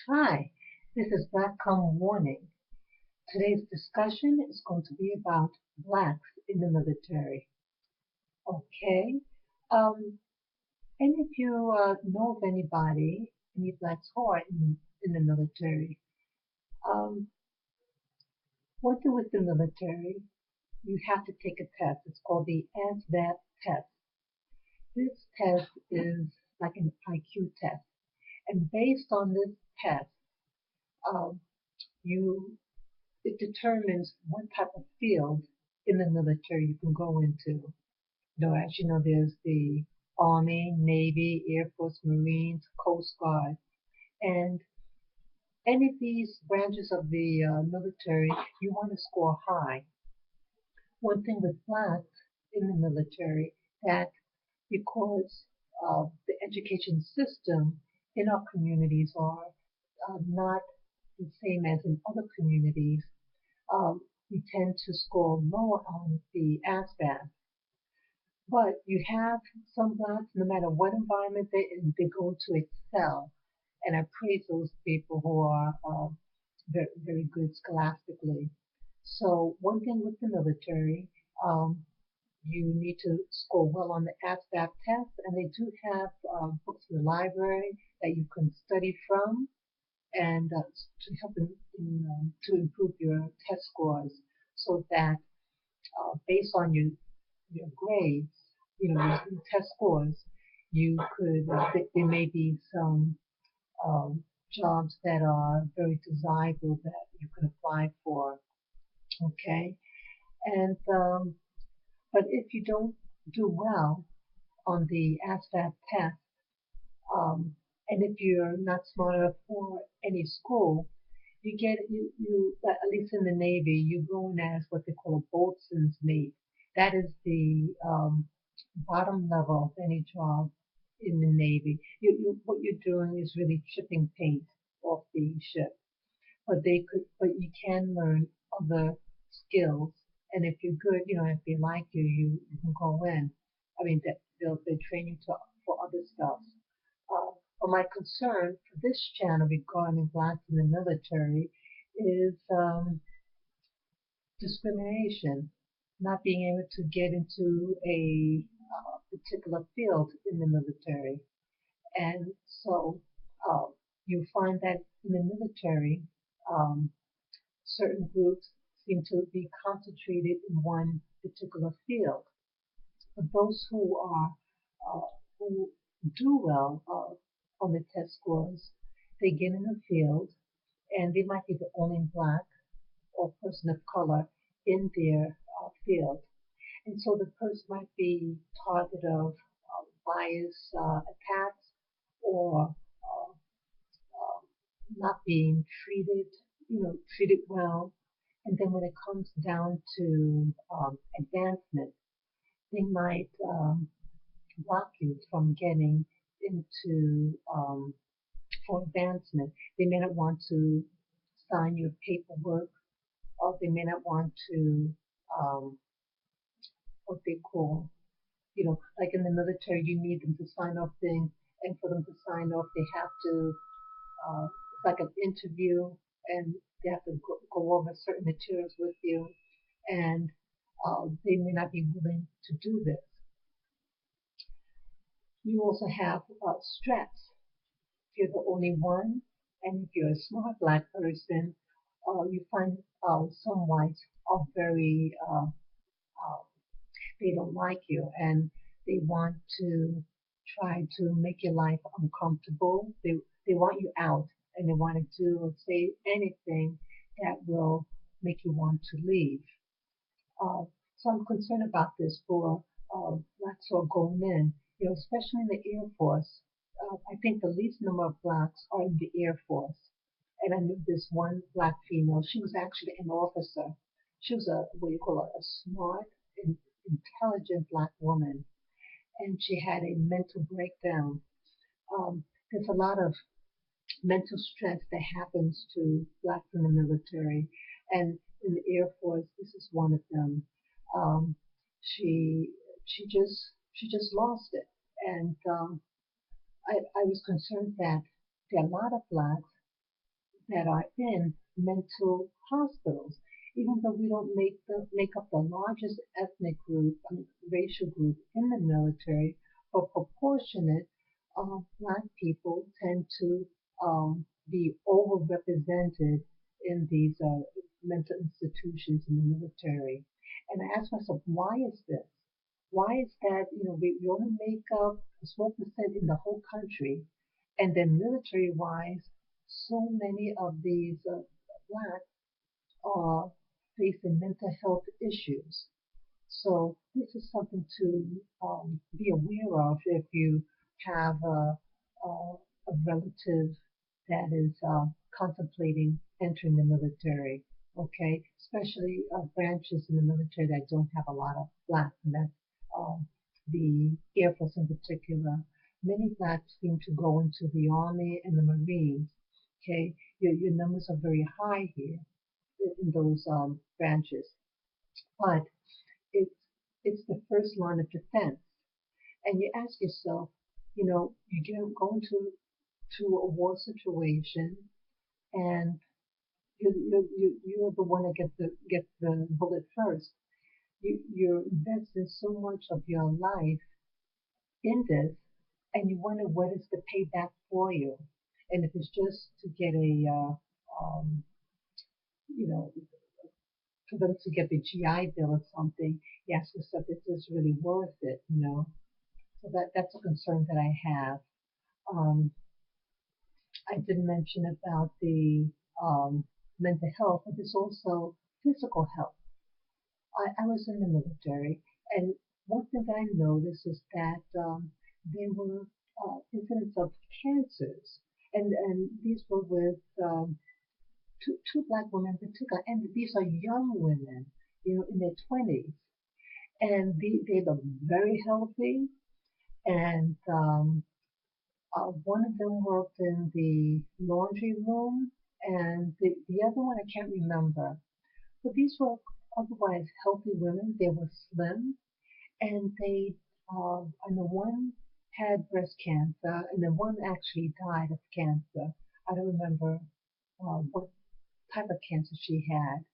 Hi, this is Black Come Warning. Today's discussion is going to be about blacks in the military. Okay, um, and if you know of anybody, any blacks who are in the military, um, working with the military, you have to take a test. It's called the ASVAB test. This test is like an IQ test, and based on this test, um, you it determines what type of field in the military you can go into. As you know, there's the Army, Navy, Air Force, Marines, Coast Guard, and any of these branches of the military, you want to score high. One thing with blacks in the military that because the education system in our communities are not the same as in other communities, um, we tend to score lower on the ASVAB. But you have some blacks, no matter what environment they go to excel. And I praise those people who are very, very good scholastically. So one thing with the military, um, you need to score well on the ASVAB test, and they do have books in the library that you can study from and to help to improve your test scores so that based on your grades, your test scores, you could there may be some jobs that are very desirable that you can apply for. Okay, and but if you don't do well on the ASVAB test, and if you're not smart enough for any school, you at least in the Navy, you go in as what they call a boatswain's mate. That is the bottom level of any job in the Navy. What you're doing is really chipping paint off the ship. But you can learn other skills. And if you're good, if they like you, you can go in. I mean, they train you for other stuff. But my concern for this channel regarding blacks in the military is discrimination, not being able to get into a particular field in the military. And so uh, you find that in the military, um, certain groups seem to be concentrated in one particular field. But those uh, who do well on the test scores, they get in the field, and they might be the only black or person of color in their field. And so the person might be target of bias attacks or not being treated well. And then when it comes down to advancement, they might block you from getting into for advancement. They may not want to sign your paperwork, or they may not want to um, what they call, like in the military, you need them to sign off things, and for them to sign off, they have to, it's like an interview, and they have to go over certain materials with you, and they may not be willing to do this. You also have stress. If you're the only one, and if you're a smart black person, you find some whites are very they don't like you and they want to try to make your life uncomfortable. They want you out and they want to do or say anything that will make you want to leave. Uh, so I'm concerned about this for blacks who are going in, especially in the Air Force. I think the least number of blacks are in the Air Force. And I knew this one black female. She was actually an officer. She was a what do you call it, a smart, intelligent black woman, and she had a mental breakdown. There's a lot of mental stress that happens to blacks in the military, and in the Air Force, this is one of them. Um, she she just lost it, and I was concerned that there are a lot of blacks that are in mental hospitals. Even though we don't make up the largest ethnic group, racial group in the military, but proportionate, Black people tend to be overrepresented in these mental institutions in the military. And I ask myself, why is this? Why is that? We only make up a small percent in the whole country, and then military-wise, so many of these Blacks are facing mental health issues. So this is something to be aware of if you have a relative that is contemplating entering the military. Okay, especially branches in the military that don't have a lot of blacks, and that's the Air Force in particular. Many blacks seem to go into the Army and the Marines. Okay, your numbers are very high here in those branches, but it's it's the first line of defense. And you ask yourself, you go into a war situation, and you're the one that gets the bullet first. You're investing so much of your life in this, and you wonder what is the payback for you. And if it's just to get you know, for them to get the GI Bill or something, you ask yourself, is this really worth it? So that's a concern that I have. Um, I did mention about the mental health, but there's also physical health. I was in the military, and one thing that I noticed is that there were incidents of cancers, and these were with two Black women in particular, and these are young women, in their 20s, and they look very healthy, and one of them worked in the laundry room, and the other one I can't remember. But these were otherwise healthy women. They were slim, and and the one had breast cancer, and the one actually died of cancer. I don't remember what type of cancer she had.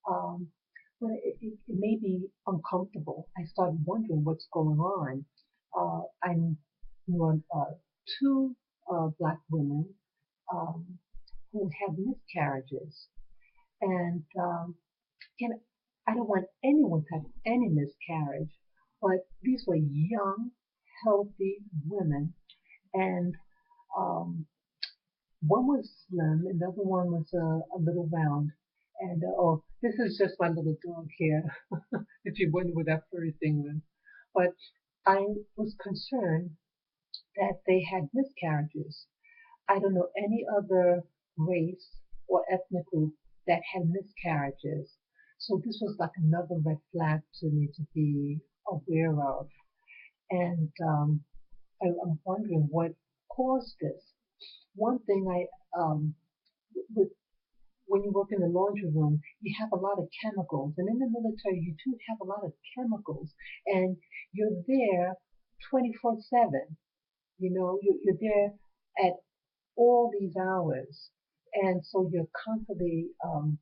Um, but it made me uncomfortable. I started wondering what's going on. I knew two Black women um, who had miscarriages, and you know, I don't want anyone to have any miscarriage, but these were young, healthy women, and um, one was slim, and the other one was a little round. And oh, this is just my little dog here. If you wonder what that furry thing was, but I was concerned that they had miscarriages. I don't know any other race or ethnic group that had miscarriages. So this was like another red flag to me to be aware of. And I'm wondering what caused this. One thing with, when you work in the laundry room, you have a lot of chemicals. And in the military, you do have a lot of chemicals. And you're there 24/7. You're there at all these hours. And so you're constantly um,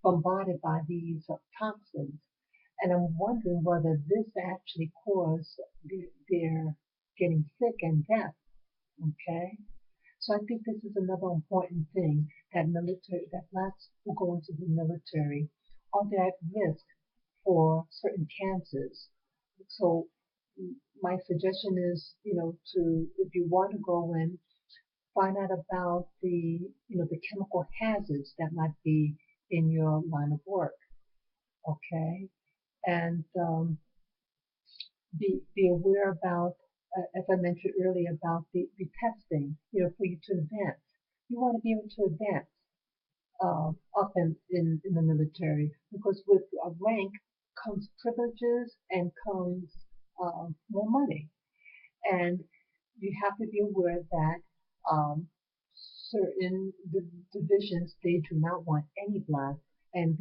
bombarded by these toxins. And I'm wondering whether this actually caused their getting sick and death. Okay? So I think this is another important thing that Blacks who go into the military are at risk for certain cancers. So my suggestion is, if you want to go in, find out about the chemical hazards that might be in your line of work. Okay, and be aware about, as I mentioned earlier, about the testing. For you to advance, you want to be able to advance up in the military, because with a rank comes privileges and comes more money. And you have to be aware that um, certain divisions, they do not want any black, and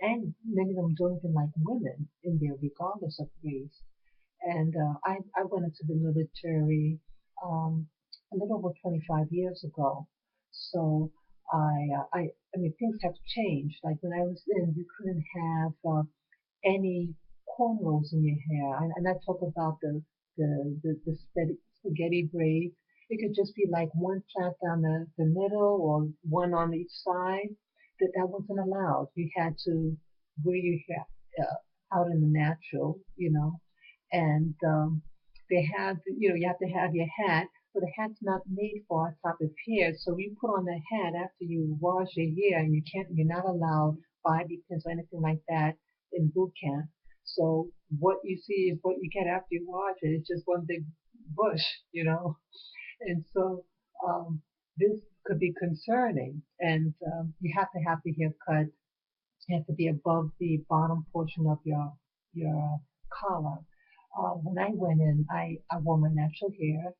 and many of them don't even like women in there, regardless of race. And I went into the military a little over 25 years ago. So I mean, things have changed. Like when I was in, you couldn't have any cornrows in your hair. And I talk about the spaghetti braids. It could just be like one plait down the middle or one on each side. That wasn't allowed. You had to wear your hair out in the natural, and they have, you have to have your hat, but the hat's not made for our type of hair. So you put on the hat after you wash your hair, and you're not allowed bobby pins or anything like that in boot camp. So what you see is what you get after you wash it. It's just one big bush. And so um, this could be concerning, and you have to have the haircut. You have to be above the bottom portion of your collar. When I went in, I wore my natural hair,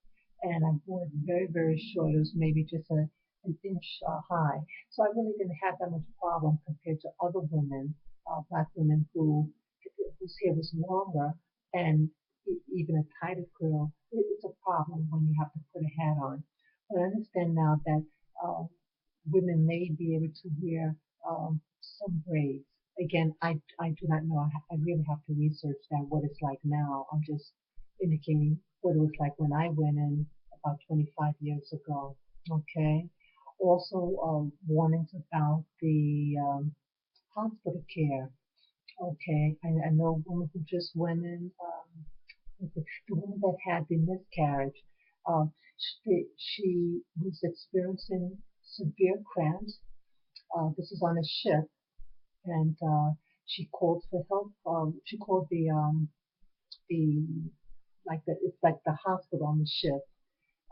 and I wore it very, very short. It was maybe just an inch high. So I really didn't have that much problem compared to other women, black women whose hair was longer, and even a tighter curl. It's a problem when you have to put a hat on. But I understand now that uh, women may be able to wear some braids. Again, I do not know. I really have to research that, what it's like now. I'm just indicating what it was like when I went in about 25 years ago. Okay. Also, warnings about the hospital care. Okay. I know a woman who just went in, the woman that had the miscarriage. She was experiencing severe cramps. This is on a ship, and she called for help. She called the it's like the hospital on the ship,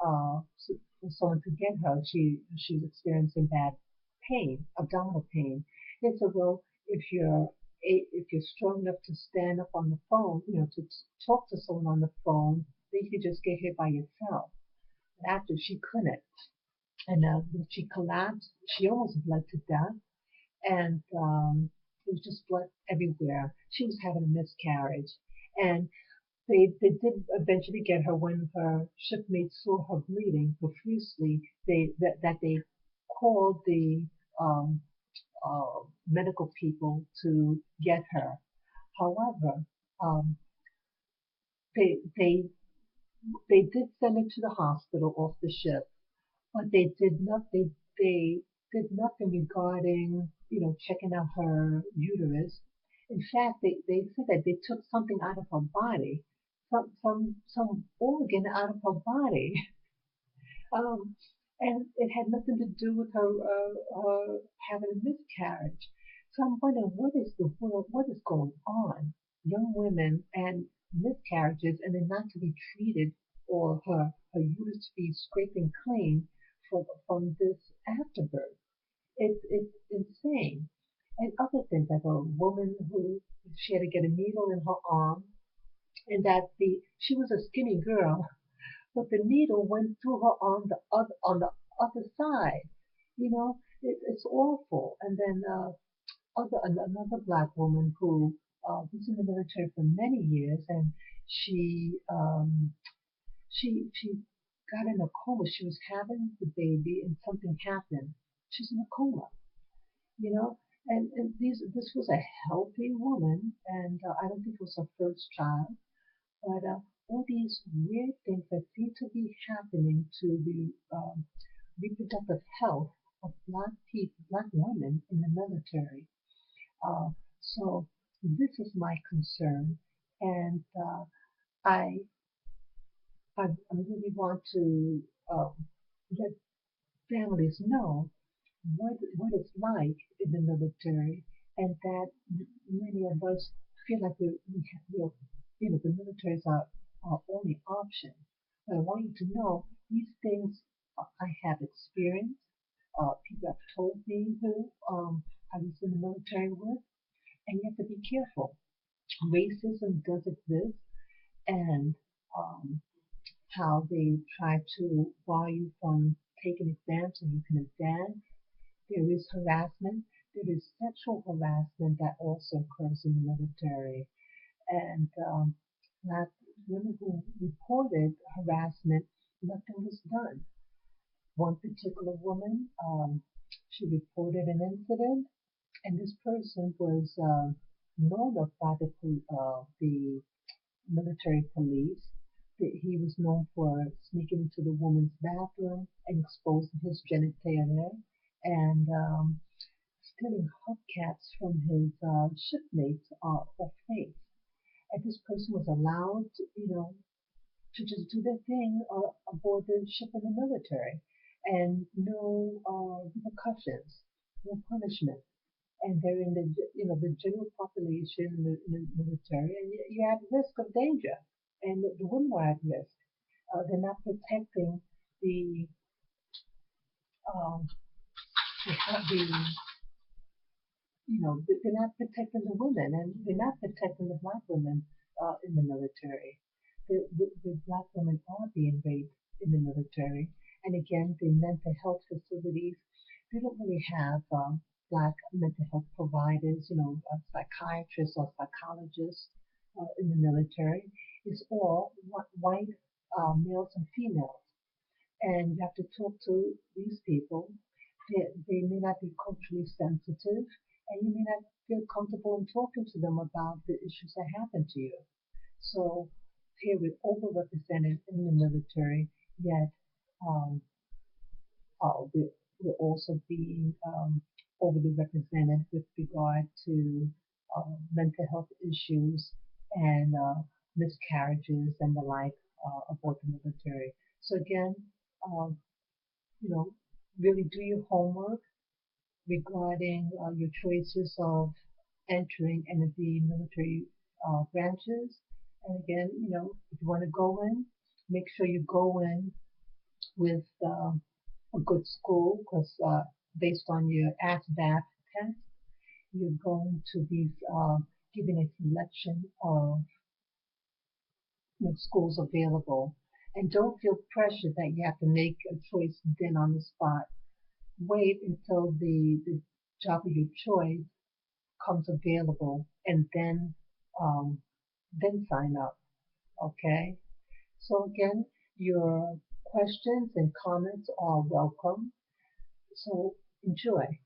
for someone to get her. She's experiencing bad pain, abdominal pain. They said, well, if you're strong enough to stand up on the phone, to talk to someone on the phone, then you could just get here by yourself. After she couldn't, and when she collapsed, she almost bled to death, and it was just blood everywhere. She was having a miscarriage, and they did eventually get her when her shipmates saw her bleeding profusely. They called the um, medical people to get her. However, um, they they they did send her to the hospital off the ship, but they did nothing regarding checking out her uterus. In fact, they said that they took something out of her body, some organ out of her body, um, and it had nothing to do with her having a miscarriage. So I'm wondering what is going on? Young women and miscarriages, and then not to be treated, or her uterus to be scraping clean from this afterbirth. It's insane. And other things, like a woman who she had to get a needle in her arm, and that the she was a skinny girl, but the needle went through her on the other side. It's awful. And then another black woman who was in the military for many years, and she got in a coma. She was having the baby, and something happened. She's in a coma. you know. And this was a healthy woman, and I don't think it was her first child, but all these weird things that seem to be happening to the reproductive health of black people, black women in the military. Uh, so this is my concern, and I, I really want to let families know what it's like in the military, and that many of us feel like the military is our only option. But I want you to know these things I have experienced. People have told me who I was in the military with, and you have to be careful. Racism does exist, and um, how they try to bar you from taking exams so you can advance. There is harassment. There is sexual harassment that also occurs in the military. And that women who reported harassment, nothing was done. One particular woman, she reported an incident, and this person was known of by the military police. He was known for sneaking into the woman's bathroom and exposing his genitalia and stealing hubcaps from his shipmates or face. And this person was allowed, to just do their thing aboard the ship in the military, and no repercussions, no punishment. And they're in the general population in the military, and you're at risk of danger, and the women are at risk. They're not protecting the um, the they're not protecting the women, and they're not protecting the black women in the military. The black women are being raped in the military, and again, the mental health facilities, they don't really have black mental health providers, psychiatrists or psychologists in the military. It's all white males and females, and you have to talk to these people. They may not be culturally sensitive, and you may not feel comfortable in talking to them about the issues that happen to you. So here we're overrepresented in the military, yet um, we're also being overly represented with regard to mental health issues and miscarriages and the like aboard the military. So again, um, you know, really do your homework regarding your choices of entering any of the military branches. And again, if you want to go in, make sure you go in with a good school, because based on your ASVAB test, you're going to be given a selection of schools available. And don't feel pressure that you have to make a choice then on the spot. Wait until the job of your choice comes available, and um, then sign up. Okay. So again, your questions and comments are welcome. So enjoy.